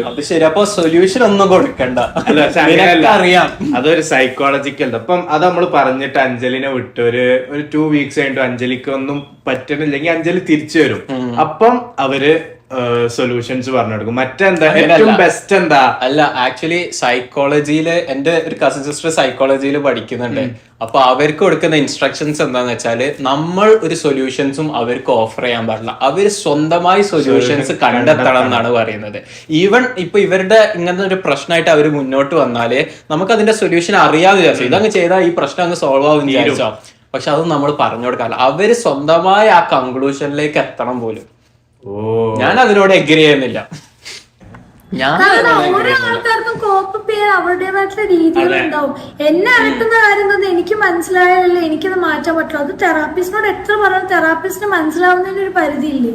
അത് ശരി. അപ്പൊ സൊല്യൂഷൻ ഒന്നും കൊടുക്കണ്ട, അറിയാം. അതൊരു സൈക്കോളജിക്കൽ. അപ്പം അത് നമ്മൾ പറഞ്ഞിട്ട് അഞ്ജലിനെ വിട്ട് ഒരു 2 വീക്സ് കഴിഞ്ഞിട്ട് അഞ്ജലിക്ക് ഒന്നും പറ്റണില്ലെങ്കിൽ അഞ്ജലി തിരിച്ചു വരും. അപ്പം അവര് സൊല്യൂഷൻസ് പറഞ്ഞു കൊടുക്കും. മറ്റെന്താ ഏറ്റവും ബെസ്റ്റ് എന്താ? അല്ല, ആക്ച്വലി സൈക്കോളജിയില് എന്റെ ഒരു കസിൻ സിസ്റ്റർ സൈക്കോളജിയിൽ പഠിക്കുന്നുണ്ട്. അപ്പൊ അവർക്ക് കൊടുക്കുന്ന ഇൻസ്ട്രക്ഷൻസ് എന്താന്ന് വെച്ചാല് നമ്മൾ ഒരു സൊല്യൂഷൻസും അവർക്ക് ഓഫർ ചെയ്യാൻ പാടില്ല. അവര് സ്വന്തമായി സൊല്യൂഷൻസ് കണ്ടെത്തണം എന്നാണ് പറയുന്നത്. ഈവൻ ഇപ്പൊ ഇവരുടെ ഇങ്ങനത്തെ ഒരു പ്രശ്നമായിട്ട് അവർ മുന്നോട്ട് വന്നാല് നമുക്ക് അതിന്റെ സൊല്യൂഷൻ അറിയാതെ വിചാരിച്ചു ഇതങ്ങ് ചെയ്താൽ ഈ പ്രശ്നം അങ്ങ് സോൾവ് ആവും വിചാരിച്ചോ. പക്ഷെ അത് നമ്മൾ പറഞ്ഞു കൊടുക്കാറില്ല. അവര് സ്വന്തമായി ആ കൺക്ലൂഷനിലേക്ക് എത്തണം പോലും. ഞാൻ അതിനോട് എഗ്രി ചെയ്യുന്നില്ല. ഓരോ ആൾക്കാർക്കും കോപ്പ് ചെയ്യാൻ അവരുടേതായിട്ടുള്ള രീതികളുണ്ടാവും. എന്നെ അലട്ടുന്ന കാര്യം തന്നെ എനിക്ക് മനസ്സിലായാലല്ലേ എനിക്കത് മാറ്റാൻ പറ്റുള്ളൂ. അത് തെറാപ്പിസ്റ്റിനോട് എത്ര പറഞ്ഞാൽ തെറാപ്പിസ്റ്റിന് മനസ്സിലാവുന്നതിന് ഒരു പരിധിയില്ലേ.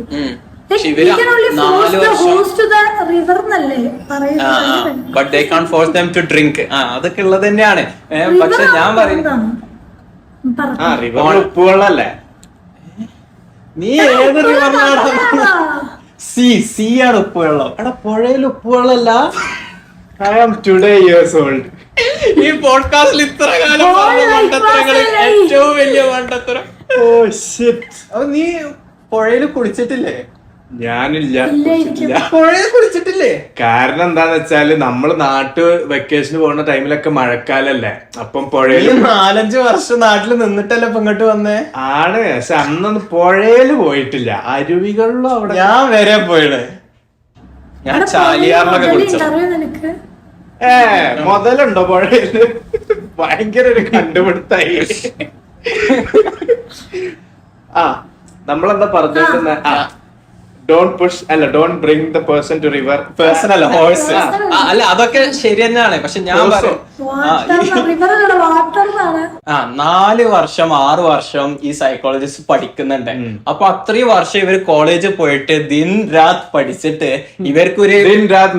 അതൊക്കെ ഉള്ളത് തന്നെയാണ്. പക്ഷെ ഞാൻ പറയുന്നത് ഉപ്പുവെള്ളല്ലേ, നീ ഏത് റിവറിലാണ്? സി ആണ് ഉപ്പുവെള്ളം. എടാ പുഴയിൽ ഉപ്പുവെള്ളല്ല. I am today years old. ഈ പോഡ്കാസ്റ്റിൽ ഇത്ര കാലം ഏറ്റവും വലിയ മണ്ടത്തരം. അപ്പൊ നീ പുഴയിൽ കുളിച്ചിട്ടില്ലേ? ഞാനില്ല, പുഴയിൽ കുളിച്ചിട്ടില്ലേ? കാരണം എന്താന്ന് വെച്ചാല് നമ്മള് വെക്കേഷന് പോകുന്ന ടൈമിലൊക്കെ മഴക്കാലല്ലേ. അപ്പം പുഴയിൽ 4-5 വർഷം നാട്ടിൽ നിന്നിട്ടല്ലേ ഇപ്പൊ ഇങ്ങോട്ട് വന്നേ? ആണ്. പക്ഷെ അന്നൊന്നും പുഴയില് പോയിട്ടില്ല. അരുവികളിലും അവിടെ ഞാൻ വരെ പോയത്. ഞാൻ ചാലിയാറിലൊക്കെ കുളിച്ചു. മുതലുണ്ടോ പുഴയില്? ഭയങ്കര ഒരു കണ്ടുപിടുത്തായി. നമ്മളെന്താ പറഞ്ഞിരുന്ന don't push അല്ല don't bring the person to river. Person അല്ല, ഹോഴ്സ്. അല്ല, അതൊക്കെ ശരി തന്നെയാണ്. പക്ഷെ ഞാൻ പറയും 4 വർഷം 6 വർഷം ഈ സൈക്കോളജിസ്റ്റ് പഠിക്കുന്നുണ്ട്. അപ്പൊ അത്രയും വർഷം ഇവർ കോളേജിൽ പോയിട്ട് ദിൻ രാത് പഠിച്ചിട്ട് ഇവർക്കൊരു ദിൻ രാത്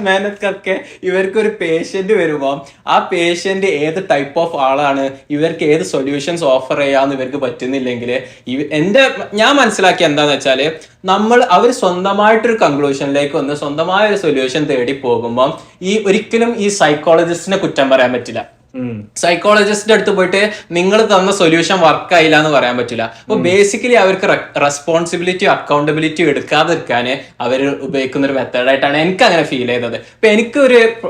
മെഹനത്ത് കർക്കെ ഇവർക്കൊരു പേഷ്യന്റ് വരുമ്പോ ആ പേഷ്യന്റ് ഏത് ടൈപ്പ് ഓഫ് ആളാണ്, ഇവർക്ക് ഏത് സൊല്യൂഷൻസ് ഓഫർ ചെയ്യാന്ന് ഇവർക്ക് പറ്റുന്നില്ലെങ്കിൽ ഞാൻ മനസ്സിലാക്കിയ എന്താന്ന് വെച്ചാല് അവർ സ്വന്തമായിട്ടൊരു കൺക്ലൂഷനിലേക്ക് വന്ന് സ്വന്തമായ ഒരു സൊല്യൂഷൻ തേടി പോകുമ്പോൾ ഒരിക്കലും ഈ സൈക്കോളജിസ്റ്റിനെ കുറ്റം പറയാൻ പറ്റില്ല. സൈക്കോളജിസ്റ്റിന്റെ അടുത്ത് പോയിട്ട് നിങ്ങൾ തന്ന സൊല്യൂഷൻ വർക്ക് ആയില്ല എന്ന് പറയാൻ പറ്റില്ല. അപ്പൊ ബേസിക്കലി അവർക്ക് റെസ്പോൺസിബിലിറ്റി അക്കൗണ്ടബിലിറ്റി എടുക്കാതിരിക്കാൻ അവർ ഉപയോഗിക്കുന്ന ഒരു മെത്തേഡായിട്ടാണ് എനിക്ക് അങ്ങനെ ഫീൽ ചെയ്തത്.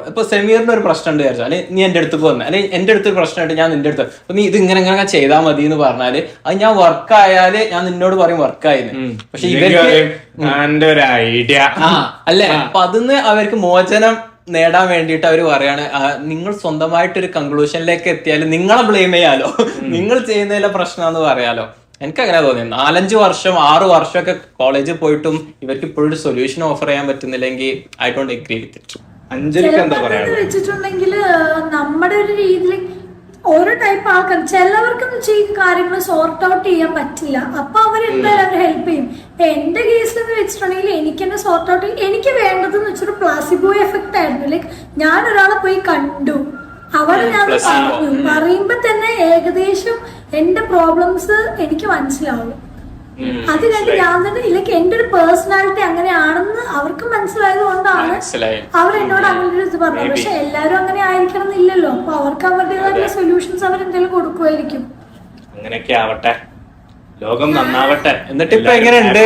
ഇപ്പൊ സെമീറിന് ഒരു പ്രശ്നം ഉണ്ട് വിചാരിച്ചു, അല്ലെങ്കിൽ നീ എന്റെ അടുത്ത് വന്ന്, അല്ലെങ്കിൽ എന്റെ അടുത്തൊരു പ്രശ്നമായിട്ട് ഞാൻ നിന്റെ അടുത്ത് അപ്പൊ നീ ഇത് ഇങ്ങനെ ചെയ്താൽ മതി എന്ന് പറഞ്ഞാല് അത് ഞാൻ വർക്ക് ആയാല് ഞാൻ നിന്നോട് പറയും വർക്കായിരുന്നു. പക്ഷെ ഇവർക്ക് ഐഡിയ അല്ലേ, അപ്പൊ അതിന്ന് അവർക്ക് മോചനം നേടാൻ വേണ്ടിയിട്ട് അവർ പറയാണ് നിങ്ങൾ സ്വന്തമായിട്ടൊരു കൺക്ലൂഷനിലേക്ക് എത്തിയാൽ നിങ്ങളെ ബ്ലെയിം ചെയ്യാലോ, നിങ്ങൾ ചെയ്യുന്നതിലെ പ്രശ്നമാണെന്ന് പറയാലോ. എനിക്ക് അങ്ങനെ തോന്നി. 4-5 വർഷം 6 വർഷമൊക്കെ കോളേജിൽ പോയിട്ടും ഇവർക്ക് ഇപ്പോഴും ഒരു സൊല്യൂഷൻ ഓഫർ ചെയ്യാൻ പറ്റുന്നില്ലെങ്കിൽ I don't agree with it. അഞ്ജലിക്ക് എന്താ പറയാ വെച്ചിട്ടുണ്ടെങ്കിൽ നമ്മുടെ ഒരു രീതിയിൽ ഓരോ ടൈപ്പ് ആൾക്കാർ ചിലവർക്കൊന്നും ചെയ്യും കാര്യങ്ങൾ സോർട്ട് ഔട്ട് ചെയ്യാൻ പറ്റില്ല. അപ്പൊ അവരെന്തായാലും ഹെൽപ്പ് ചെയ്യും. എന്റെ കേസിൽ എന്ന് വെച്ചിട്ടുണ്ടെങ്കിൽ എനിക്ക് തന്നെ സോർട്ട് ഔട്ട് എനിക്ക് വേണ്ടതെന്ന് വെച്ചൊരു പ്ലാസിബോ എഫക്റ്റ് ആയിരുന്നു. ലൈക്ക് ഞാൻ ഒരാളെ പോയി കണ്ടു, അവിടെ ഞാൻ പറയുമ്പോ തന്നെ ഏകദേശം എന്റെ പ്രോബ്ലംസ് എനിക്ക് മനസ്സിലാവും. അത് കണ്ട് ഞാൻ തന്നെ ഇല്ലെങ്കിൽ എന്റെ ഒരു പേഴ്സണാലിറ്റി അങ്ങനെയാണെന്ന് അവർക്ക് മനസ്സിലായത് കൊണ്ടാണ് അവരെന്നോട് അങ്ങനെ ഒരു ഇത് പറഞ്ഞത്. പക്ഷെ എല്ലാരും അങ്ങനെ ആയിരിക്കണം എന്നില്ലല്ലോ. അപ്പൊ അവർക്ക് അവരുടേതായിട്ടുള്ള സൊല്യൂഷൻസ് അവരെന്തെങ്കിലും കൊടുക്കുമായിരിക്കും. അങ്ങനെയൊക്കെ ആവട്ടെ, ലോകം നന്നാവട്ടെ. എന്നിട്ട് ഇപ്പൊ എങ്ങനെയുണ്ട്?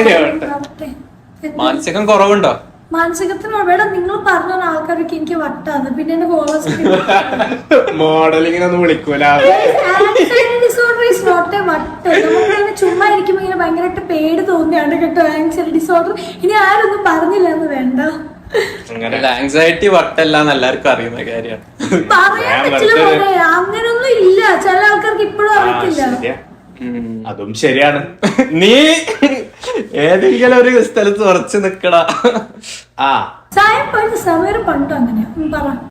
മാനസികം കുറവുണ്ടോ? മാനസികത്തിന് ഇവിടെ നിങ്ങൾ പറഞ്ഞ ആൾക്കാരൊക്കെ എനിക്ക് വട്ടാണ്. പിന്നെ എന്റെ ഫോളോവേഴ്സ് മോഡലിങ്ങിനൊന്നും വിളിക്കൂല. ഡിസോർഡർ ഈസ് നോട്ട് എ വട്ട്. നമുക്ക് ചുമ്മാ ഇരിക്കുമ്പോ ഇങ്ങനെ ഭയങ്കരമായിട്ട് പേടി തോന്നിയാണ് കേട്ടോ ആങ്സൈറ്റി ഡിസോർഡർ. ഇനി ആരൊന്നും പറഞ്ഞില്ല എന്ന് വേണ്ട. ആങ്സൈറ്റി വട്ടല്ല എന്ന് എല്ലാവർക്കും അറിയുന്ന കാര്യമാണ്. പറയാൻ പറ്റില്ല, അങ്ങനൊന്നും ഇല്ല. ചില ആൾക്കാർക്ക് ഇപ്പോഴും അറിയത്തില്ല. അതും ശരിയാണ്. നീ ഏതെങ്കിലും ഒരു സ്ഥലത്ത് ഉറച്ചു നിക്കടാ. ചായ പണ്ട് സമയം പണ്ടോ അങ്ങനെയാ പറ.